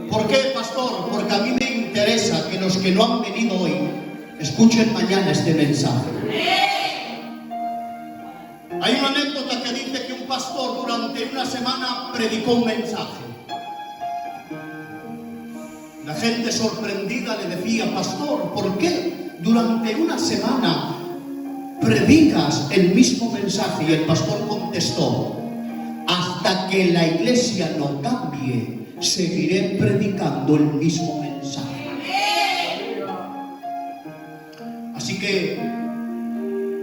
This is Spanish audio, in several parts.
¿Por qué, pastor? Porque a mí me interesa que los que no han venido hoy escuchen mañana este mensaje. Hay una anécdota que dice que un pastor durante una semana predicó un mensaje. La gente sorprendida le decía: pastor, ¿por qué durante una semana predicas el mismo mensaje? Y el pastor contestó: hasta que la iglesia no cambie, seguiré predicando el mismo mensaje. Así que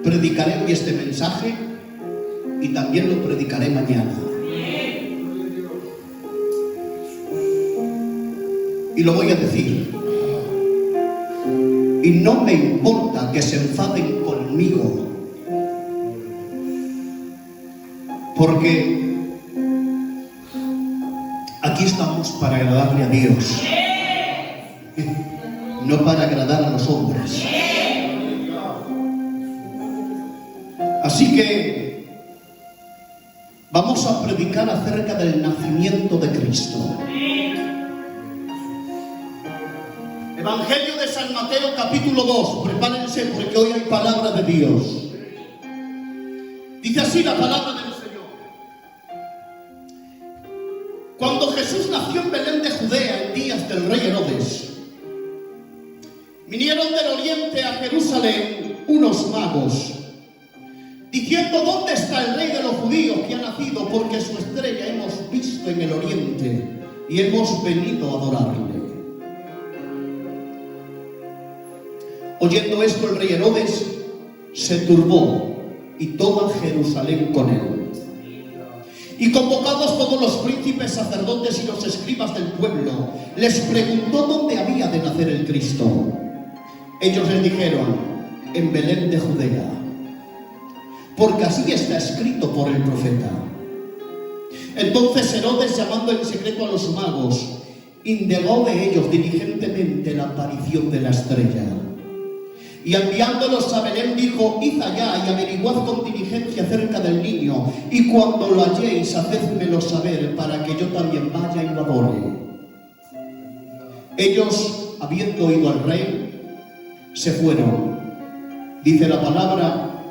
predicaré hoy este mensaje y también lo predicaré mañana. Y lo voy a decir. Y no me importa que se enfaden conmigo, porque aquí estamos para agradarle a Dios, no para agradar a los hombres. Así que vamos a predicar acerca del nacimiento de Cristo. Evangelio de San Mateo, capítulo 2. Prepárense porque hoy hay palabra de Dios. Dice así la palabra del Señor. Cuando Jesús nació en Belén de Judea en días del rey Herodes, vinieron del oriente a Jerusalén unos magos, diciendo: ¿dónde está el rey de los judíos que ha nacido? Porque su estrella hemos visto en el oriente y hemos venido a adorarle. Oyendo esto, el rey Herodes se turbó y toda Jerusalén con él. Y convocados todos los príncipes, sacerdotes y los escribas del pueblo, les preguntó dónde había de nacer el Cristo. Ellos les dijeron: en Belén de Judea, porque así está escrito por el profeta. Entonces Herodes, llamando en secreto a los magos, indagó de ellos diligentemente la aparición de la estrella. Y enviándolos a Belén dijo: id allá y averiguad con diligencia acerca del niño, y cuando lo halléis, hacedmelo saber, para que yo también vaya y lo adore. Ellos, habiendo oído al rey, se fueron. Dice la palabra: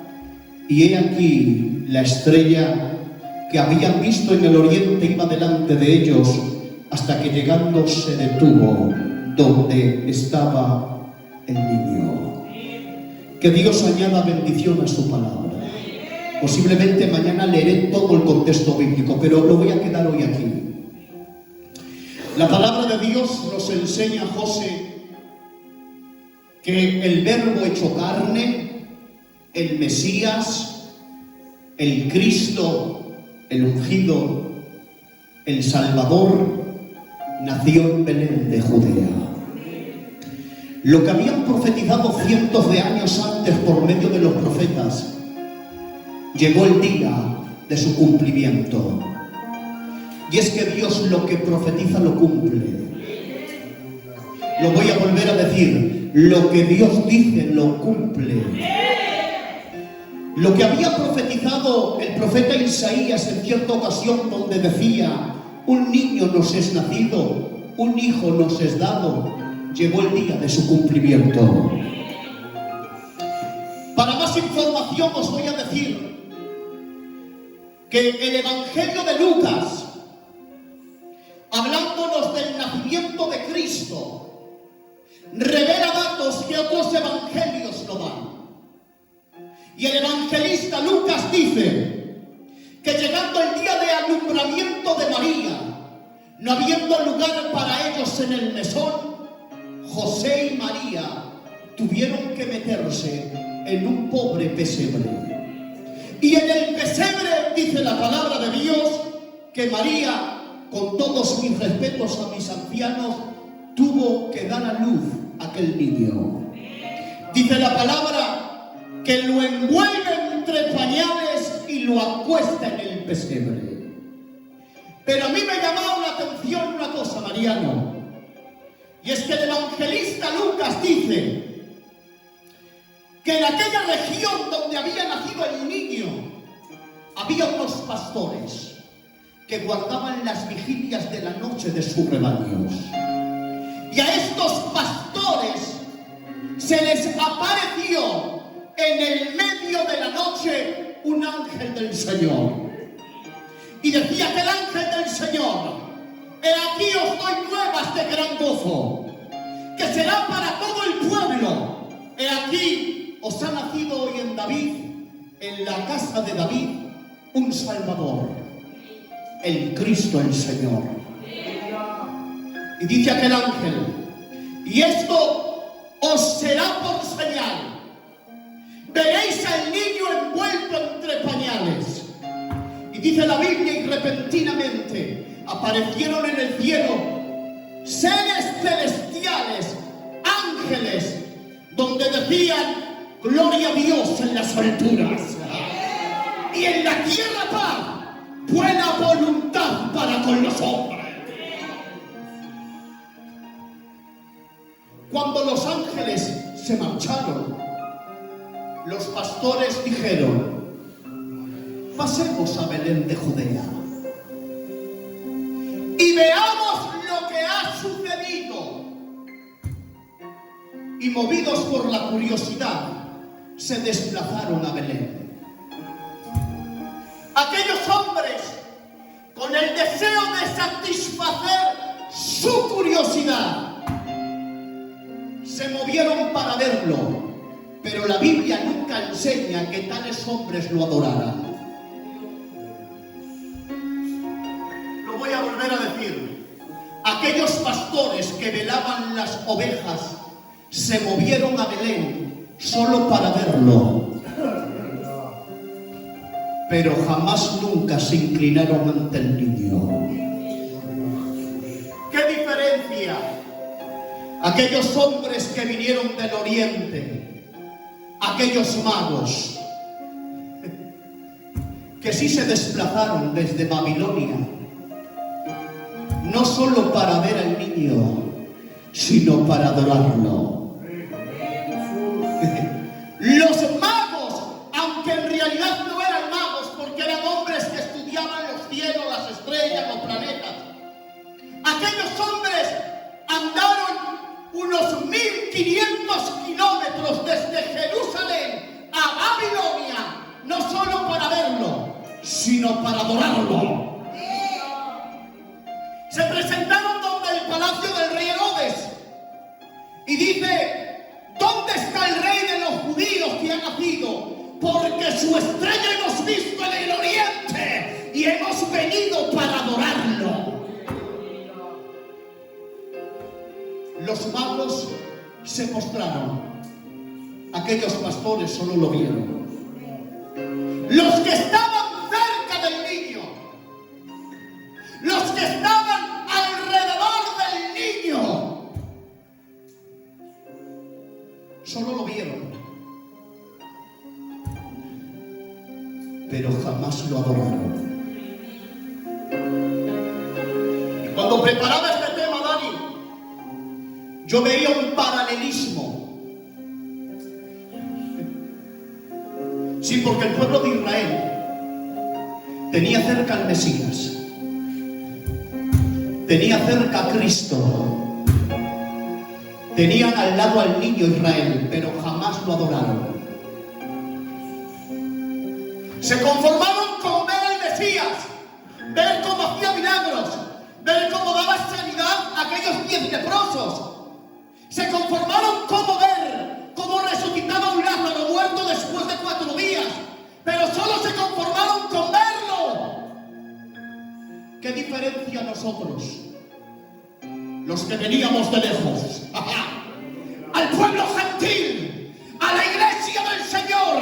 y he aquí la estrella que habían visto en el oriente iba delante de ellos, hasta que llegando se detuvo donde estaba el niño. Que Dios añada bendición a su palabra. Posiblemente mañana leeré todo el contexto bíblico, pero lo voy a quedar hoy aquí. La palabra de Dios nos enseña, José, que el Verbo hecho carne, el Mesías, el Cristo, el ungido, el Salvador, nació en Belén de Judea. Lo que habían profetizado cientos de años antes por medio de los profetas, llegó el día de su cumplimiento. Y es que Dios lo que profetiza lo cumple. Lo voy a volver a decir: lo que Dios dice lo cumple. Lo que había profetizado el profeta Isaías en cierta ocasión, donde decía: un niño nos es nacido, un hijo nos es dado, llegó el día de su cumplimiento. Para más información os voy a decir que el Evangelio de Lucas, hablándonos del nacimiento de Cristo, revela datos que otros evangelios no dan. Y el evangelista Lucas dice que llegando el día de alumbramiento de María, no habiendo lugar para ellos en el mesón, José y María tuvieron que meterse en un pobre pesebre. Y en el pesebre, dice la palabra de Dios, que María, con todos mis respetos a mis ancianos, tuvo que dar a luz a aquel niño. Dice la palabra que lo envuelve entre pañales y lo acuesta en el pesebre. Pero a mí me llamaba la atención una cosa, Mariano. Y es que el evangelista Lucas dice que en aquella región donde había nacido el niño había unos pastores que guardaban las vigilias de la noche de sus rebaños. se les apareció en el medio de la noche un ángel del Señor. Y decía que el ángel del Señor: he aquí os doy nuevas de gran gozo, que será para todo el pueblo. He aquí os ha nacido hoy en David, en la casa de David, un Salvador, el Cristo el Señor. Y dice aquel ángel: y esto os será por señal. Veréis al niño envuelto entre pañales. Y dice la Biblia: y repentinamente aparecieron en el cielo seres celestiales, ángeles, donde decían: gloria a Dios en las alturas, y en la tierra paz, buena voluntad para con los hombres. Cuando los ángeles se marcharon, los pastores dijeron: pasemos a Belén de Judea y veamos lo que ha sucedido. Y movidos por la curiosidad, se desplazaron a Belén. Aquellos hombres, con el deseo de satisfacer su curiosidad, se movieron para verlo, pero la Biblia nunca enseña que tales hombres lo adoraran. Lo voy a volver a decir: aquellos pastores que velaban las ovejas se movieron a Belén solo para verlo, pero jamás nunca se inclinaron ante el niño. ¿Qué diferencia? Aquellos hombres que vinieron del oriente, aquellos magos, que sí se desplazaron desde Babilonia, no solo para ver al niño, sino para adorarlo. Los magos, aunque en realidad no eran magos, porque eran hombres que estudiaban los cielos, las estrellas, los planetas, aquellos hombres andaron unos 1500 kilómetros desde Jerusalén a Babilonia, no solo para verlo, sino para adorarlo. Se presentaron donde el palacio del rey Herodes y dice: ¿dónde está el rey de los judíos que ha nacido? Porque su estrella hemos visto en el oriente y hemos venido para adorarlo. Los magos se postraron. Aquellos pastores solo lo vieron. Los que estaban cerca del niño, los que estaban alrededor del niño, solo lo vieron, pero jamás lo adoraron. Y cuando preparaba este tema, Dani, yo veía un paralelismo. Sí, porque el pueblo de Israel tenía cerca al Mesías, tenía cerca a Cristo, tenían al lado al niño Israel, pero jamás lo adoraron. Se conformaron con ver al Mesías, ver cómo hacía milagros, ver cómo daba sanidad a aquellos 10 leprosos. Se conformaron con ver cómo resucitaba un Lázaro muerto después de 4 días, pero solo se conformaron con verlo. ¿Qué diferencia nosotros, los que veníamos de lejos, al pueblo gentil, a la iglesia del Señor,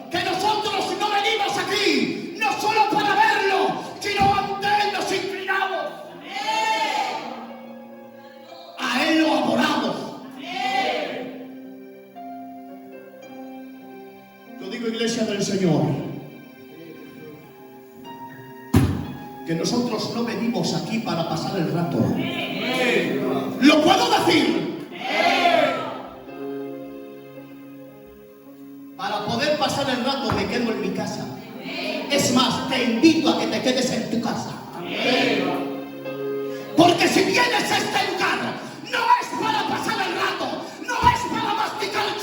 que nosotros no venimos aquí no solo para verlo, sino ante Él nos inclinamos, a Él lo adoramos? Yo digo, iglesia del Señor, que nosotros no venimos aquí para pasar el rato. ¿Lo puedo decir? Para poder pasar el rato me quedo en mi casa. Es más, te invito a que te quedes en tu casa. Porque si vienes a este lugar, no es para pasar el rato, no es para masticar el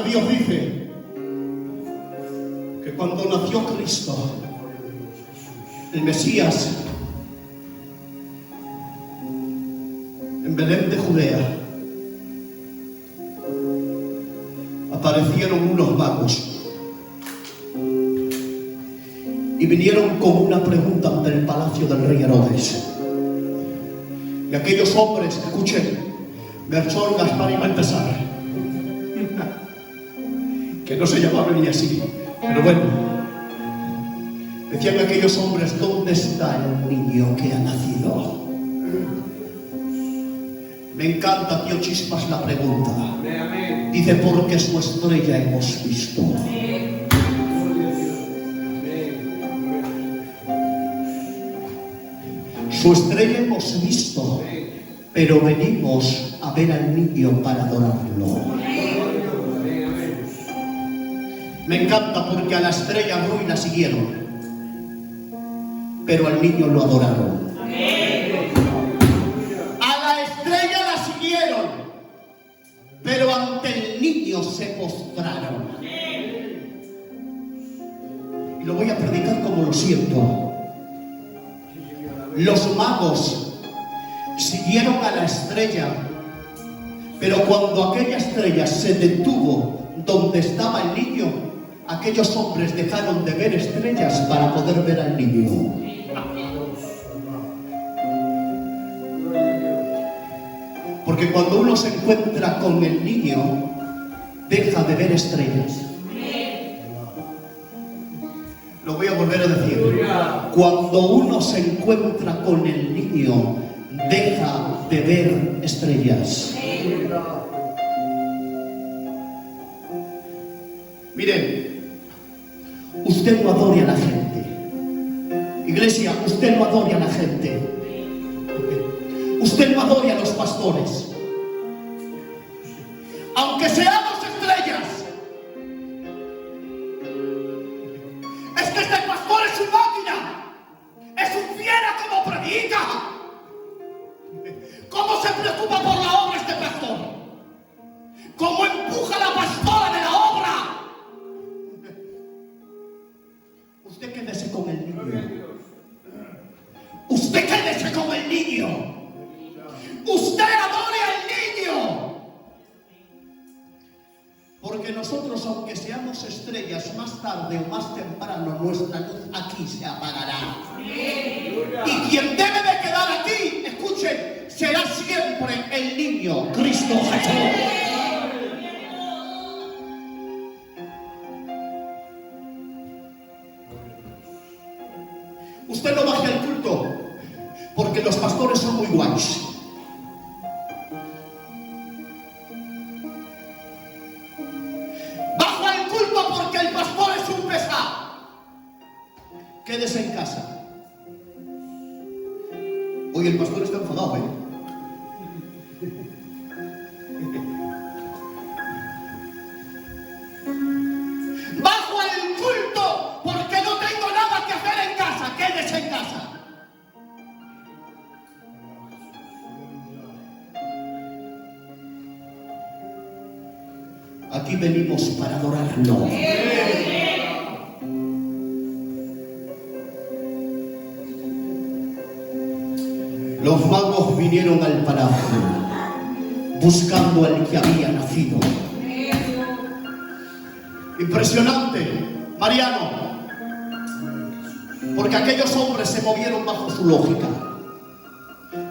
de Dios dice que cuando nació Cristo, el Mesías, en Belén de Judea, aparecieron unos magos y vinieron con una pregunta ante el palacio del rey Herodes. Y aquellos hombres, escuchen, Melchor, Gaspar y Baltasar, que no se llamaban ni así, pero bueno, decían aquellos hombres: ¿dónde está el niño que ha nacido? Me encanta, tío Chispas, la pregunta. Dice: porque su estrella hemos visto. Su estrella hemos visto, pero venimos a ver al niño para adorarlo. Me encanta porque a la estrella Ruy la siguieron, pero al niño lo adoraron. Pero ante el niño se postraron. Y lo voy a predicar como lo siento. Los magos siguieron a la estrella, pero cuando aquella estrella se detuvo donde estaba el niño, aquellos hombres dejaron de ver estrellas para poder ver al niño. Porque cuando uno se encuentra con el niño, deja de ver estrellas. Lo voy a volver a decir. Cuando uno se encuentra con el niño, deja de ver estrellas. Miren, usted no adore a la gente. Iglesia, usted no adore a la gente. Usted no adore a los pastores. Aunque seamos estrellas, es que este pastor es su máquina, es un fiera como predica, cómo se preocupa por la obra este pastor, cómo empuja la pastora de la obra. Usted quédese con el niño. Usted quédese con el niño. Usted adore al niño. Porque nosotros, aunque seamos estrellas, más tarde o más temprano nuestra luz aquí se apagará. Y quien debe de quedar aquí, escuchen, será siempre el niño, Cristo Jesús. Usted no baje al culto porque los pastores son muy guays. Quédese en casa. Hoy el pastor está enfadado, Bajo al culto porque no tengo nada que hacer en casa. Quédese en casa. Aquí venimos para adorarlo. Los magos vinieron al palacio buscando al que había nacido. Impresionante, Mariano, porque aquellos hombres se movieron bajo su lógica.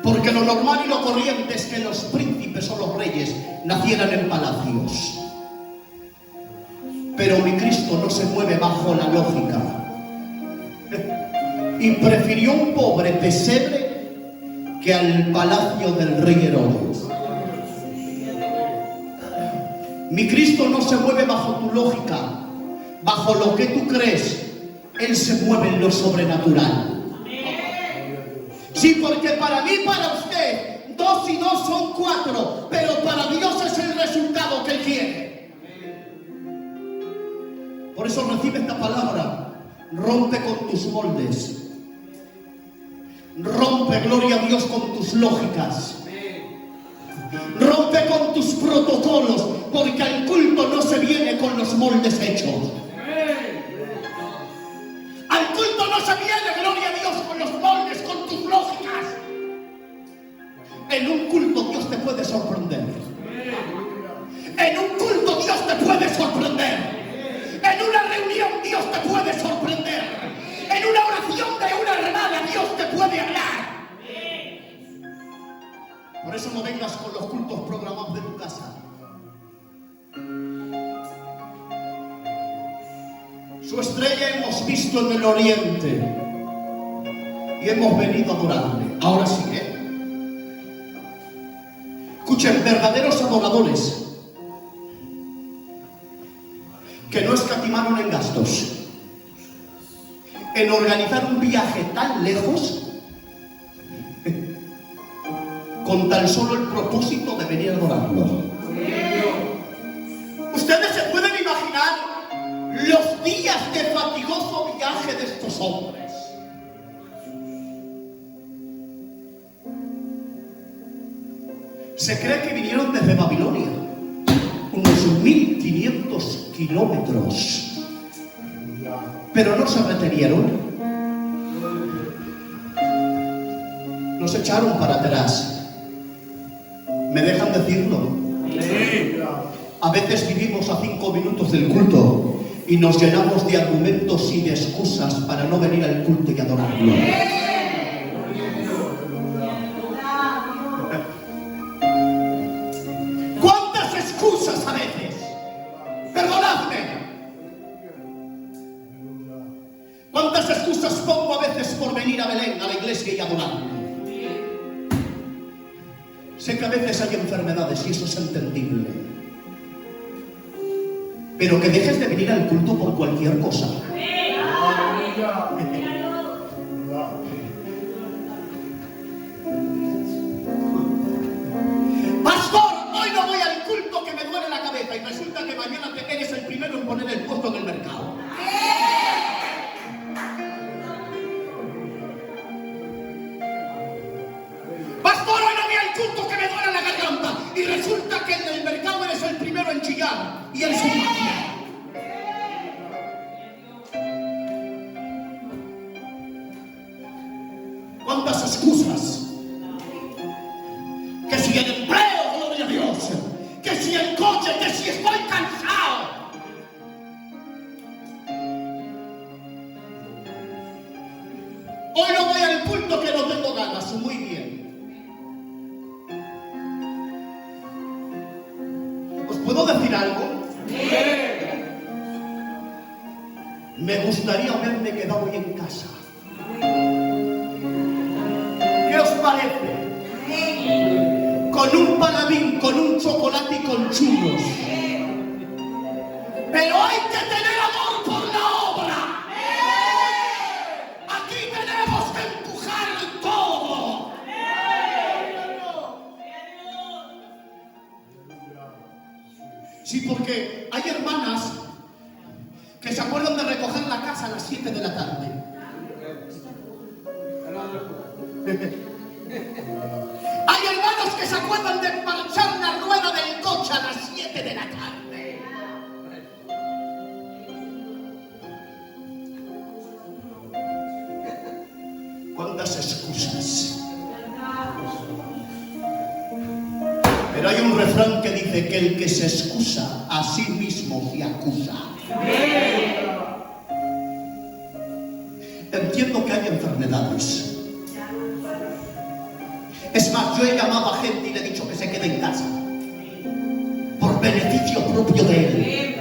Porque lo normal y lo corriente es que los príncipes o los reyes nacieran en palacios. Pero mi Cristo no se mueve bajo la lógica. Y prefirió un pobre pesebre que al palacio del rey Herodes. Mi Cristo no se mueve bajo tu lógica, bajo lo que tú crees. Él se mueve en lo sobrenatural. Sí, porque para mí, para usted, 2 y 2 son 4, pero para Dios es el resultado que Él quiere. Por eso recibe esta palabra: rompe con tus moldes. Rompe, gloria a Dios, con tus lógicas. Rompe ve con tus protocolos, porque al culto no se viene con los moldes hechos. Al culto no se viene, gloria a Dios, con los moldes, con tus lógicas. En un culto Dios te puede sorprender. En un culto Dios te puede sorprender. En una reunión Dios te puede sorprender. En una oración de una hermana Dios te puede hablar. Por eso no vengas con los cultos programados de tu casa. Su estrella hemos visto en el oriente y hemos venido a adorarle. Ahora sí, Escuchen, verdaderos adoradores que no escatimaron en gastos, en organizar un viaje tan lejos con tan solo el propósito de venir a adorarlo. Ustedes se pueden imaginar los días de fatigoso viaje de estos hombres. Se cree que vinieron desde Babilonia, unos 1500 kilómetros, pero no se retenieron. Nos echaron para atrás. ¿Me dejan decirlo? A veces vivimos a 5 minutos del culto y nos llenamos de argumentos y de excusas para no venir al culto y adorarlo. ¿Cuántas excusas a veces? Perdonadme. ¿Cuántas excusas pongo a veces por venir a Belén, a la iglesia y adorarlo? Sé que a veces hay enfermedades y eso es entendible. Pero que dejes de venir al culto por cualquier cosa. Pastor, hoy no voy al culto que me duele la cabeza y resulta que mañana te eres el primero en poner el puesto en el mercado. Que me duele la garganta y resulta que en el mercado eres el primero en chillar y en su magia. ¿Cuántas excusas? Que si el empleo, gloria a Dios, que si el coche, que si estoy cansado. Hoy no voy al culto que no tengo ganas. Muy bien. ¿Puedo decir algo? Me gustaría haberme quedado hoy en casa. ¿Qué os parece? Con un paladín, con un chocolate y con churros. Pero hay que tener amor por la obra. Aquí tenemos que empujar todo. Sí, porque hay hermanas que se acuerdan de recoger la casa a las 7 de la tarde. Hay hermanos que se acuerdan de marchar la rueda del coche a las 7 de la tarde. ¿Cuántas excusas? Pero hay un refrán que dice que el que se excusa a sí mismo se acusa. Entiendo que hay enfermedades. Es más, yo he llamado a gente y le he dicho que se quede en casa por beneficio propio de él.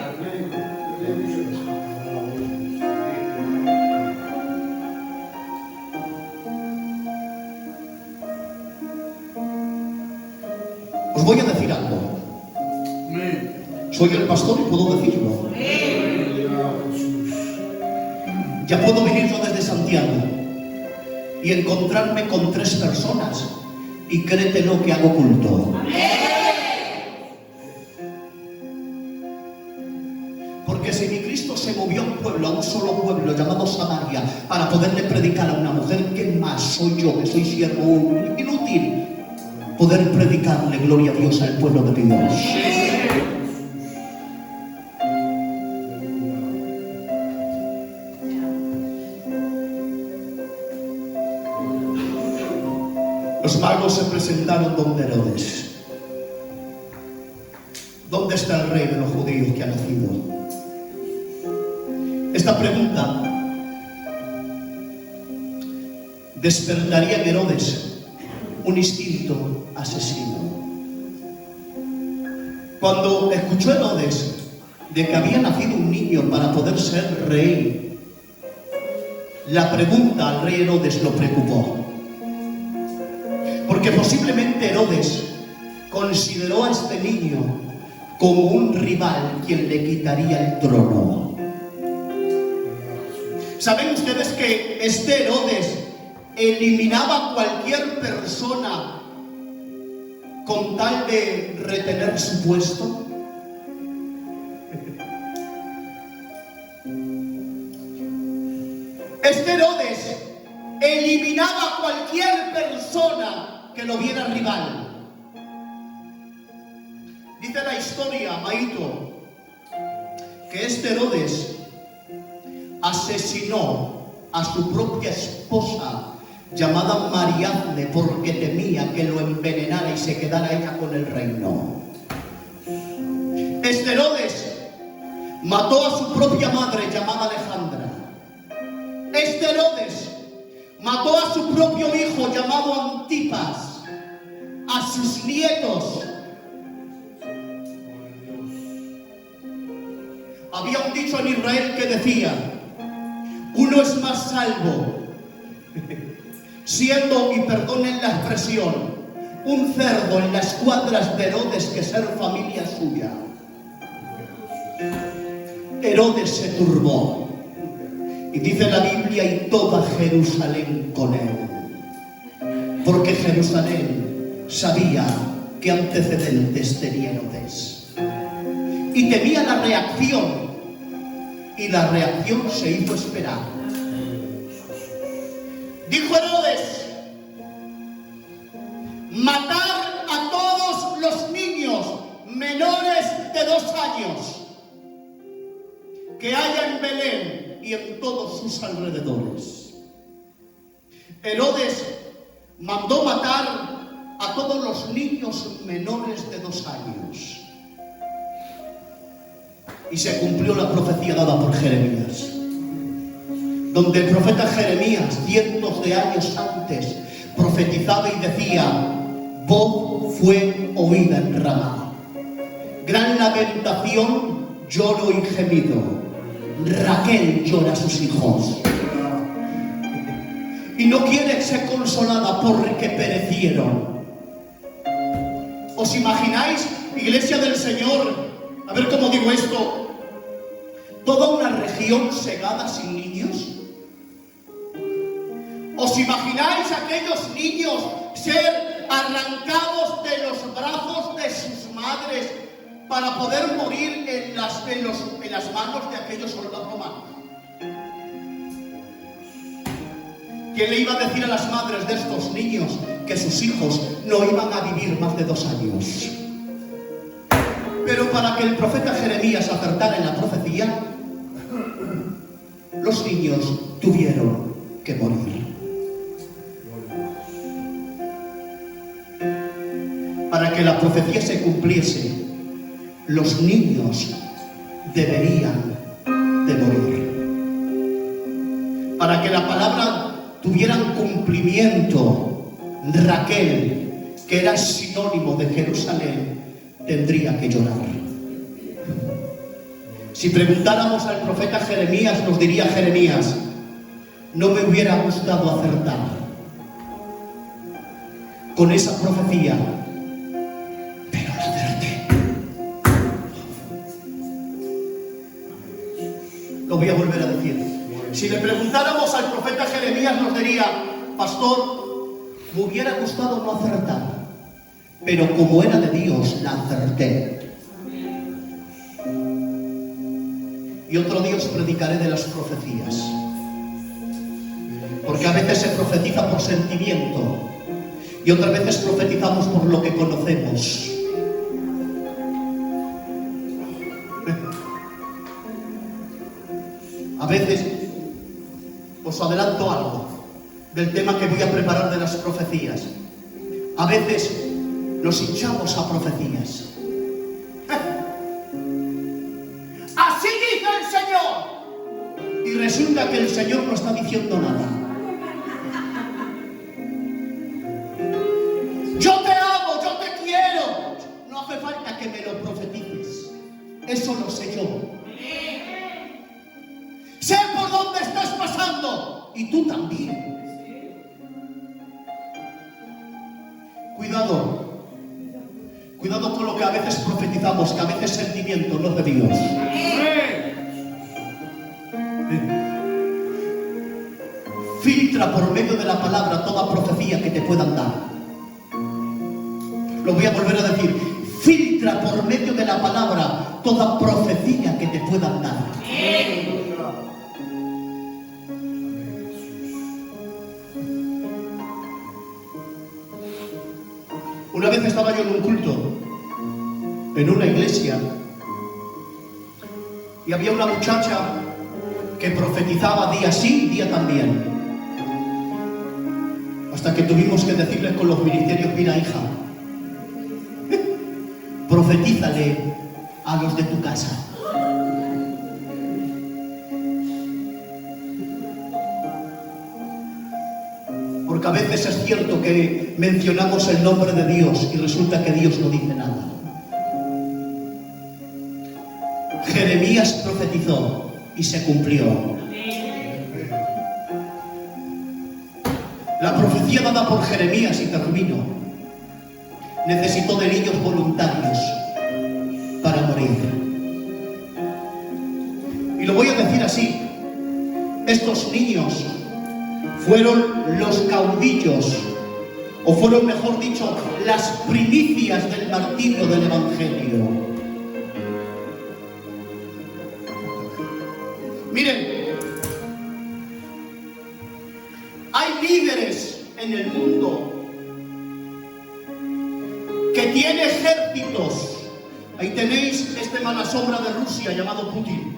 Os voy a decir algo. Soy el pastor y puedo decirlo. Ya puedo venir yo desde Santiago y encontrarme con 3 personas y créetelo que hago culto. Porque si mi Cristo se movió a un pueblo, a un solo pueblo llamado Samaria, para poderle predicar a una mujer, ¿qué más soy yo, que soy siervo inútil? poder predicarle gloria a Dios al pueblo de Dios. Los magos se presentaron donde Herodes. ¿Dónde está el rey de los judíos que ha nacido? Esta pregunta despertaría en Herodes un instinto asesino. Cuando escuchó Herodes de que había nacido un niño para poder ser rey, la pregunta al rey Herodes lo preocupó. Porque posiblemente Herodes consideró a este niño como un rival quien le quitaría el trono. ¿Saben ustedes que este Herodes eliminaba a cualquier persona con tal de retener su puesto? Este Herodes eliminaba a cualquier persona que lo viera rival. Dice la historia, Maito, que este Herodes asesinó a su propia esposa llamada Mariamne porque temía que lo envenenara y se quedara ella con el reino. Este Herodes mató a su propia madre llamada Alejandra. Este Herodes mató a su propio hijo llamado Antipas, a sus nietos. Había un dicho en Israel que decía: uno es más salvo siendo, y perdonen la expresión, un cerdo en las cuadras de Herodes que ser familia suya. Herodes se turbó. Y dice la Biblia, y toda Jerusalén con él. Porque Jerusalén sabía qué antecedentes tenía Herodes. Y temía la reacción. Y la reacción se hizo esperar. Dijo Herodes: matar a todos los niños menores de 2 años que haya en Belén y en todos sus alrededores. Herodes mandó matar a todos los niños menores de 2 años. Y se cumplió la profecía dada por Jeremías, donde el profeta Jeremías, cientos de años antes, profetizaba y decía: voz fue oída en Ramá, gran lamentación, lloro y gemido. Raquel llora a sus hijos y no quiere ser consolada porque perecieron. ¿Os imagináis, iglesia del Señor? A ver cómo digo esto. Toda una región cegada sin niños. ¿Os imagináis aquellos niños ser arrancados de los brazos de sus madres para poder morir en las manos de aquellos soldados romanos? ¿Quién le iba a decir a las madres de estos niños que sus hijos no iban a vivir más de 2 años? Pero para que el profeta Jeremías acertara en la profecía, los niños tuvieron que morir. Para que la profecía se cumpliese, los niños deberían de morir. Para que la palabra tuviera cumplimiento, Raquel, que era sinónimo de Jerusalén, tendría que llorar. Si preguntáramos al profeta Jeremías, nos diría Jeremías: no me hubiera gustado acertar con esa profecía, pero la acerté. Lo voy a volver a decir. Si le preguntáramos al profeta Jeremías, nos diría: pastor, me hubiera gustado no acertar, pero como era de Dios, la acerté. Y otro día os predicaré de las profecías, porque a veces se profetiza por sentimiento Y otras veces profetizamos por lo que conocemos. A veces os adelanto algo del tema que voy a preparar de las profecías. A veces nos hinchamos a profecías. Así dice el Señor. Y resulta que el Señor no está diciendo nada. Yo te amo, yo te quiero. No hace falta que me lo profetices. Eso lo sé yo. Sé por dónde estás pasando. Y tú también. Cuidado con lo que a veces profetizamos, que a veces sentimiento no es de Dios. Filtra por medio de la palabra toda profecía que te puedan dar. Lo voy a volver a decir. Filtra por medio de la palabra toda profecía que te puedan dar. Una vez estaba yo en un culto, en una iglesia, y había una muchacha que profetizaba día sí, día también. Hasta que tuvimos que decirle con los ministerios: mira, hija, profetízale a los de tu casa. Porque a veces es cierto que mencionamos el nombre de Dios y resulta que Dios no dice nada. Jeremías profetizó y se cumplió. La profecía dada por Jeremías, y termino, necesitó de niños voluntarios para morir. Y lo voy a decir así: estos niños fueron los caudillos, o fueron, mejor dicho, las primicias del martirio del Evangelio. Miren, hay líderes en el mundo que tienen ejércitos. Ahí tenéis este mala sombra de Rusia llamado Putin.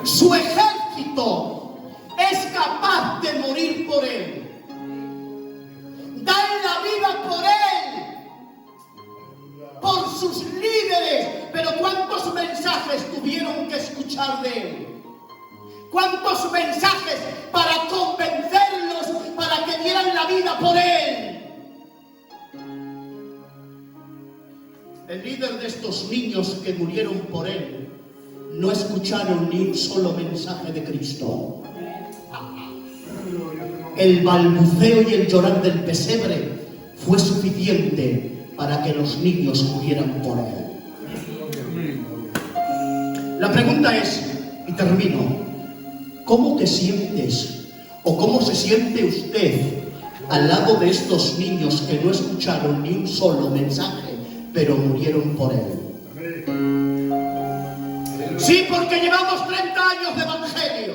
Su ejército es capaz de morir por él. Dan la vida por él, por sus líderes. Pero ¿cuántos mensajes tuvieron que escuchar de él? ¿Cuántos mensajes para convencerlos para que dieran la vida por él? El líder de estos niños que murieron por él no escucharon ni un solo mensaje de Cristo. El balbuceo y el llorar del pesebre fue suficiente para que los niños murieran por él. La pregunta es, y termino, ¿cómo te sientes o cómo se siente usted al lado de estos niños que no escucharon ni un solo mensaje, pero murieron por él? Sí, porque llevamos 30 años de evangelio.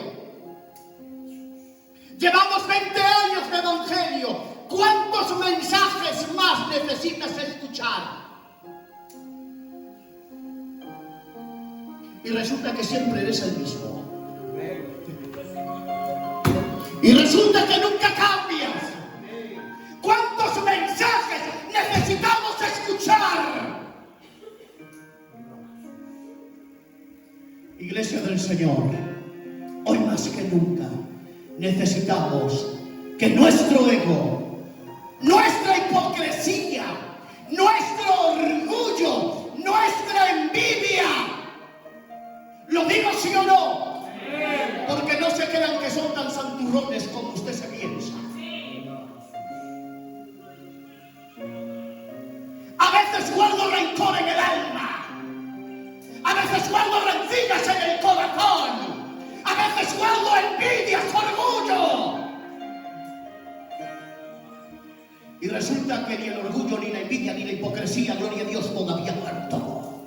Llevamos 20 años de evangelio. ¿Cuántos mensajes más necesitas escuchar? Y resulta que siempre eres el mismo. Y resulta que nunca cambias. ¿Cuántos mensajes necesitamos escuchar? Iglesia del Señor, hoy más que nunca necesitamos que nuestro ego, nuestra hipocresía, nuestro orgullo, nuestra envidia, ¿lo digo sí o no? Porque no se crean que son tan santurrones como usted se piensa. A veces guardo rencor en el alma. A veces guardo rencillas en el corazón. A veces guardo envidias, orgullo. Y resulta que ni el orgullo, ni la envidia, ni la hipocresía, gloria a Dios, todavía muerto.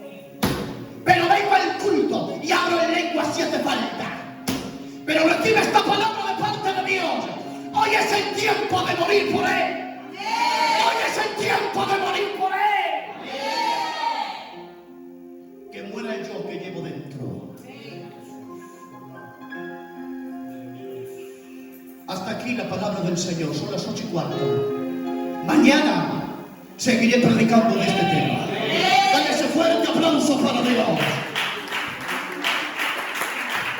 Pero vengo al culto y hablo en lengua si hace falta. Pero recibe esta palabra de parte de Dios. Hoy es el tiempo de morir por Él. Hoy es el tiempo de morir por Él. Que muera el yo que llevo dentro. Hasta aquí la palabra del Señor. Son las 8:15. Mañana seguiré predicando de este tema. Dale ese fuerte aplauso para Dios.